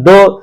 2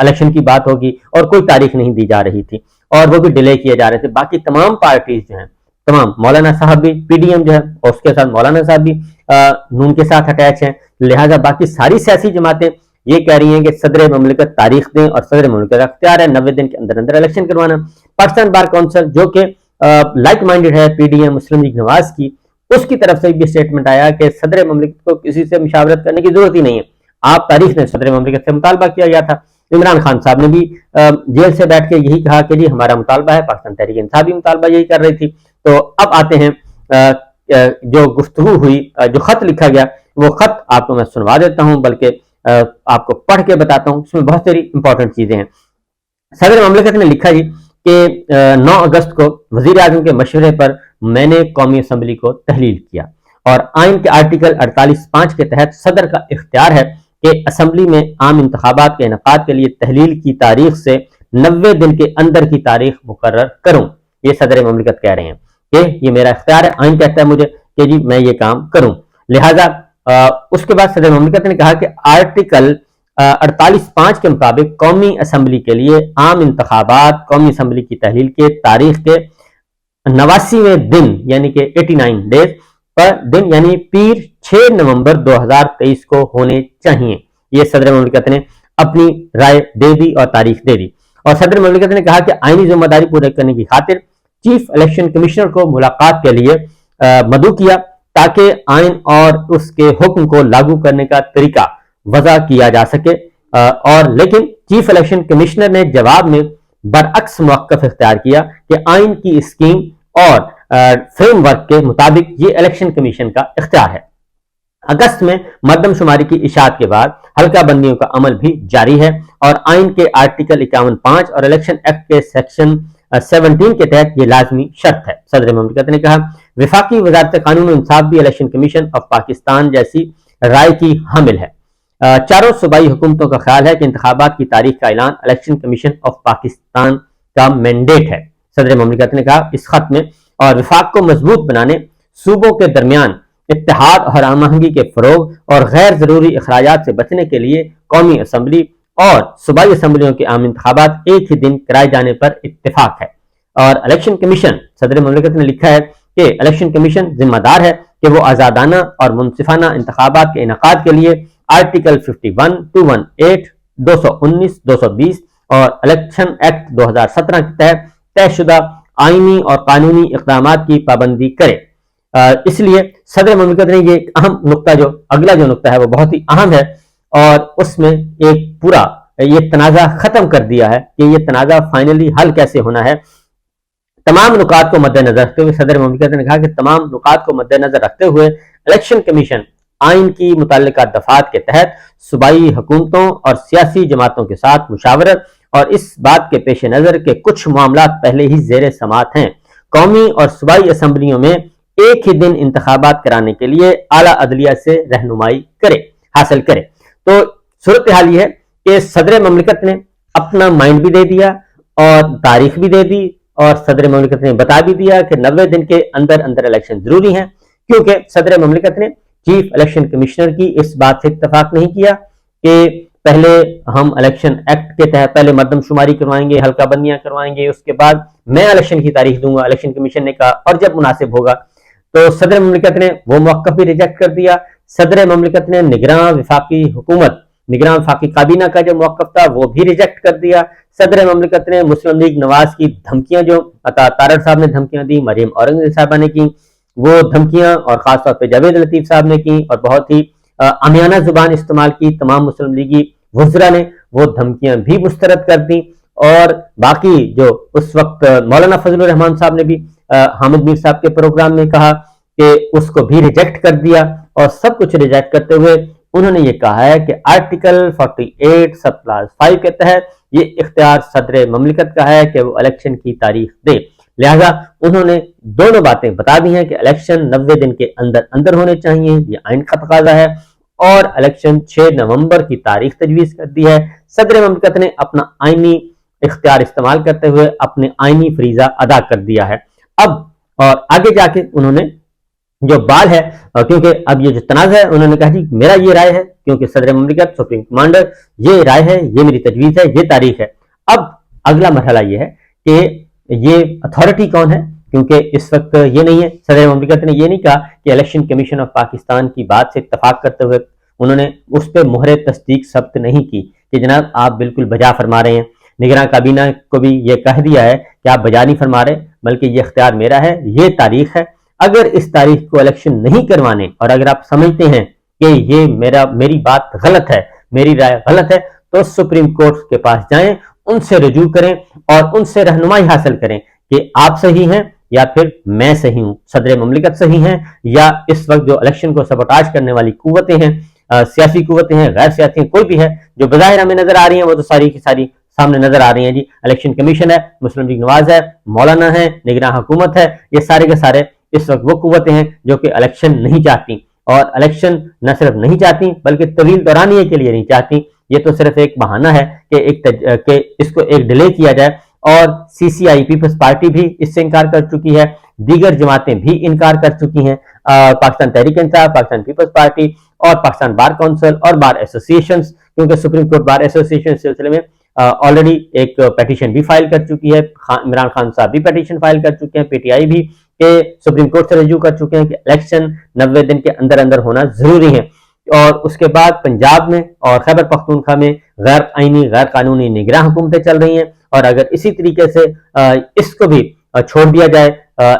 election کی بات ہوگی اور کوئی تاریخ نہیں دی جا رہی تھی اور وہ بھی ڈیلے کیے جا رہے تھے. باقی تمام پارٹیز جو ہیں, تمام, مولانا صاحب بھی پی ڈی ایم جو ہے اور اس کے ساتھ مولانا صاحب بھی نون کے ساتھ اٹیچ ہیں, لہٰذا باقی ساری سیاسی جماعتیں یہ کہہ رہی ہیں کہ صدر مملکت تاریخ دیں اور صدر مملکت کا اختیار ہے 90 دن کے اندر اندر الیکشن کروانا. پاکستان بار کونسل جو کہ لائک مائنڈڈ ہے پی ڈی ایم مسلم لیگ نواز کی, اس کی طرف سے بھی اسٹیٹمنٹ آیا کہ صدر مملکت کو کسی سے مشاورت کرنے کی ضرورت ہی نہیں ہے. آپ تاریخ نے صدر مملکت سے مطالبہ کیا گیا تھا. عمران خان صاحب نے بھی جیل سے بیٹھ کے یہی کہا کہ جی ہمارا مطالبہ ہے, پاکستان تحریک انصاف بھی مطالبہ یہی کر رہی تھی. تو اب آتے ہیں جو گفتگو ہوئی, جو خط لکھا گیا, وہ خط آپ کو میں سنوا دیتا ہوں, بلکہ آپ کو پڑھ کے بتاتا ہوں, اس میں بہت ساری امپورٹنٹ چیزیں ہیں. صدر مملکت نے لکھا جی کہ 9 اگست کو وزیر اعظم کے مشورے پر میں نے قومی اسمبلی کو تحلیل کیا اور آئین کے آرٹیکل 48(5) کے تحت صدر کا اختیار ہے کہ اسمبلی میں عام انتخابات کے انعقاد کے لیے تحلیل کی تاریخ سے 90 دن کے اندر کی تاریخ مقرر کروں. یہ صدر مملکت کہہ رہے ہیں کہ یہ میرا اختیار ہے, آئین کہتا ہے مجھے کہ جی میں یہ کام کروں. لہذا اس کے بعد صدر مملکت نے کہا کہ آرٹیکل 48(5) کے مطابق قومی اسمبلی کے لیے عام انتخابات قومی اسمبلی کی تحلیل کے تاریخ کے 89ویں دن یعنی کہ 89 ڈیز پر دن یعنی پیر 6 نومبر 2023 کو ہونے چاہیے. یہ صدر مملکت نے اپنی رائے دے دی اور تاریخ دے دی. اور صدر مملکت نے کہا کہ آئینی ذمہ داری پورے کرنے کی خاطر چیف الیکشن کمشنر کو ملاقات کے لیے مدعو کیا تاکہ آئین اور اس کے حکم کو لاگو کرنے کا طریقہ وضع کیا جا سکے. اور لیکن چیف الیکشن کمشنر نے جواب میں برعکس موقف اختیار کیا کہ آئین کی اسکیم اور فریم ورک کے مطابق یہ الیکشن کمیشن کا اختیار ہے. اگست میں مردم شماری کی اشاعت کے بعد حلقہ بندیوں کا عمل بھی جاری ہے اور آئین کے آرٹیکل 51(5) اور الیکشن ایکٹ کے سیکشن 17 کے تحت یہ لازمی شرط ہے. صدر مملکت نے کہا وفاقی وزارت قانون و انصاف بھی الیکشن کمیشن آف پاکستان جیسی رائے کی حامل ہے. چاروں صوبائی حکومتوں کا خیال ہے کہ انتخابات کی تاریخ کا اعلان الیکشن کمیشن آف پاکستان کا مینڈیٹ ہے. صدر مملکت نے کہا اس خط میں اور وفاق کو مضبوط بنانے, صوبوں کے درمیان اتحاد اور ہم آہنگی کے فروغ اور غیر ضروری اخراجات سے بچنے کے لیے قومی اسمبلی اور صوبائی اسمبلیوں کے عام انتخابات ایک ہی دن کرائے جانے پر اتفاق ہے. اور الیکشن کمیشن, صدر مملکت نے لکھا ہے کہ الیکشن کمیشن ذمہ دار ہے کہ وہ آزادانہ اور منصفانہ انتخابات کے انعقاد کے لیے آرٹیکل 51, 218, 219, 220 اور الیکشن ایکٹ 2017 کے تحت طے شدہ آئینی اور قانونی اقدامات کی پابندی کرے. اس لیے صدر مملکت نے یہ اہم نقطہ, جو اگلا جو نقطہ ہے وہ بہت ہی اہم ہے اور اس میں ایک پورا یہ تنازع ختم کر دیا ہے کہ یہ تنازع فائنلی حل کیسے ہونا ہے. تمام نکات کو مد نظر رکھتے ہوئے صدر مملکت نے کہا کہ تمام نکات کو مد نظر رکھتے ہوئے الیکشن کمیشن آئین کی متعلقہ دفعات کے تحت صوبائی حکومتوں اور سیاسی جماعتوں کے ساتھ مشاورت اور اس بات کے پیش نظر کہ کچھ معاملات پہلے ہی زیر سماعت ہیں, قومی اور صوبائی اسمبلیوں میں ایک ہی دن انتخابات کرانے کے لیے اعلیٰ عدلیہ سے رہنمائی حاصل کرے. تو صورتحال یہ ہے کہ صدر مملکت نے اپنا مائنڈ بھی دے دیا اور تاریخ بھی دے دی اور صدر مملکت نے بتا بھی دیا کہ 90 دن کے اندر اندر الیکشن ضروری ہیں, کیونکہ صدر مملکت نے چیف الیکشن کمشنر کی اس بات سے اتفاق نہیں کیا کہ پہلے ہم الیکشن ایکٹ کے تحت پہلے مردم شماری کروائیں گے, حلقہ بندیاں کروائیں گے, اس کے بعد میں الیکشن کی تاریخ دوں گا. الیکشن کمیشن نے کہا اور جب مناسب ہوگا. تو صدر مملکت نے وہ موقف بھی ریجیکٹ کر دیا. صدر مملکت نے نگراں وفاقی حکومت, نگراں وفاقی کابینہ کا جو موقف تھا وہ بھی ریجیکٹ کر دیا. صدر مملکت نے مسلم لیگ نواز کی دھمکیاں, جو عطا تارڑ صاحب نے دھمکیاں دی, مریم اورنگزیب صاحبہ نے کی, وہ دھمکیاں اور خاص طور پہ جاوید لطیف صاحب نے کی اور بہت ہی عامیانہ زبان استعمال کی. تمام مسلم لیگی وزراء نے وہ دھمکیاں بھی مسترد کر دیں اور باقی جو اس وقت مولانا فضل الرحمان صاحب نے بھی حامد میر صاحب کے پروگرام میں کہا کہ اس کو بھی ریجیکٹ کر دیا. اور سب کچھ ریجیکٹ کرتے ہوئے انہوں نے یہ کہا ہے کہ آرٹیکل 48 سب کلاس 5 کے تحت یہ اختیار صدر مملکت کا ہے کہ وہ الیکشن کی تاریخ دے. لہذا انہوں نے دونوں باتیں بتا دی ہیں کہ الیکشن 90 دن کے اندر اندر ہونے چاہیے, یہ آئین کا تقاضا ہے, اور الیکشن 6 نومبر کی تاریخ تجویز کر دی ہے. صدر مملکت نے اپنا آئینی اختیار استعمال کرتے ہوئے اپنے آئینی فریضہ ادا کر دیا ہے. اب اور آگے جا کے انہوں نے جو بال ہے، کیونکہ اب یہ جو تنازع ہے انہوں نے کہا جی میرا یہ رائے ہے، کیونکہ صدر مملکت سپریم کمانڈر یہ رائے ہے، یہ میری تجویز ہے، یہ تاریخ ہے۔ اب اگلا مرحلہ یہ ہے کہ یہ اتھارٹی کون ہے، کیونکہ اس وقت یہ نہیں ہے، صدر مملکت نے یہ نہیں کہا کہ الیکشن کمیشن آف پاکستان کی بات سے اتفاق کرتے ہوئے انہوں نے اس پہ مہر تصدیق ثبت نہیں کی کہ جناب آپ بالکل بجا فرما رہے ہیں۔ نگراں کابینہ کو بھی یہ کہہ دیا ہے کہ آپ بجا نہیں فرما رہے، بلکہ یہ اختیار میرا ہے، یہ تاریخ ہے۔ اگر اس تاریخ کو الیکشن نہیں کروانے اور اگر آپ سمجھتے ہیں کہ یہ میری بات غلط ہے، میری رائے غلط ہے، تو سپریم کورٹ کے پاس جائیں، ان سے رجوع کریں اور ان سے رہنمائی حاصل کریں کہ آپ صحیح ہیں یا پھر میں صحیح ہوں، صدر مملکت صحیح ہیں یا اس وقت جو الیکشن کو سبوٹاج کرنے والی قوتیں ہیں، سیاسی قوتیں ہیں، غیر سیاسی ہیں، کوئی بھی ہے، جو بظاہر ہمیں نظر آ رہی ہیں وہ تو ساری کی ساری سامنے نظر آ رہی ہیں جی۔ الیکشن کمیشن ہے، مسلم لیگ نواز ہے، مولانا ہے، نگراں حکومت ہے، یہ سارے کے سارے اس وقت وہ قوتیں ہیں جو کہ الیکشن نہیں چاہتی، اور الیکشن نہ صرف نہیں چاہتی بلکہ طویل دورانیے کے لیے نہیں چاہتی۔ یہ تو صرف ایک بہانہ ہے کہ اس کو ایک ڈیلے کیا جائے، اور سی سی آئی پیپلز پارٹی بھی اس سے انکار کر چکی ہے، دیگر جماعتیں بھی انکار کر چکی ہیں، پاکستان تحریک انصاف، پاکستان پیپلز پارٹی اور پاکستان بار کونسل اور بار ایسوسیشنز، کیونکہ سپریم کورٹ بار ایسوسیشن اس سلسلے میں آلریڈی ایک پیٹیشن بھی فائل کر چکی ہے، عمران خان صاحب بھی پیٹیشن فائل کر چکے ہیں، پی ٹی آئی بھی، کہ سپریم کورٹ سے رجوع کر چکے ہیں کہ الیکشن 90 دن کے اندر اندر ہونا ضروری ہے۔ اور اس کے بعد پنجاب میں اور خیبر پختونخوا میں غیر آئینی غیر قانونی نگراں حکومتیں چل رہی ہیں، اور اگر اسی طریقے سے اس کو بھی چھوڑ دیا جائے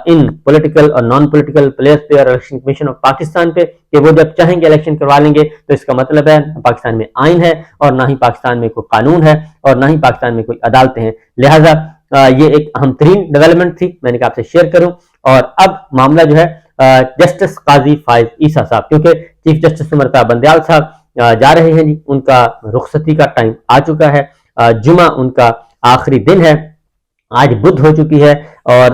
ان پولیٹیکل اور نان پولیٹیکل پلیئرز پہ اور الیکشن کمیشن آف پاکستان پہ کہ وہ جب چاہیں گے الیکشن کروا لیں گے، تو اس کا مطلب ہے پاکستان میں آئین ہے اور نہ ہی پاکستان میں کوئی قانون ہے اور نہ ہی پاکستان میں کوئی عدالتیں ہیں۔ لہٰذا یہ ایک اہم ترین ڈیولپمنٹ تھی، میں نے کہا آپ سے شیئر کروں۔ اور اب معاملہ جو ہے جسٹس قاضی فائز عیسیٰ صاحب، کیونکہ چیف جسٹس امرتا بندیال صاحب جا رہے ہیں جی، ان کا رخصتی کا ٹائم آ چکا ہے، جمعہ ان کا آخری دن ہے، آج بدھ ہو چکی ہے، اور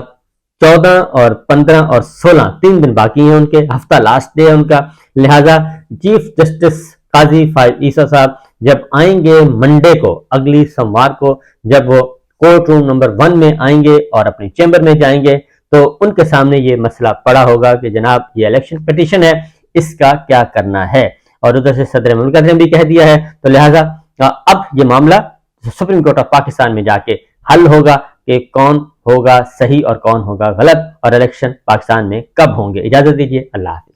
14 اور 15 اور 16 3 دن باقی ہیں ان کے، ہفتہ لاسٹ ڈے ہے ان کا۔ لہٰذا چیف جسٹس قاضی فائز عیسیٰ صاحب جب آئیں گے منڈے کو، اگلی سوموار کو، جب وہ کورٹ روم نمبر 1 میں آئیں گے اور اپنی چیمبر میں جائیں گے، تو ان کے سامنے یہ مسئلہ پڑا ہوگا کہ جناب یہ الیکشن پیٹیشن ہے، اس کا کیا کرنا ہے، اور ادھر سے صدر مملکت نے بھی کہہ دیا ہے، تو لہٰذا اب یہ معاملہ سپریم کورٹ آف پاکستان میں جا کے حل ہوگا کہ کون ہوگا صحیح اور کون ہوگا غلط، اور الیکشن پاکستان میں کب ہوں گے۔ اجازت دیجیے، اللہ حافظ۔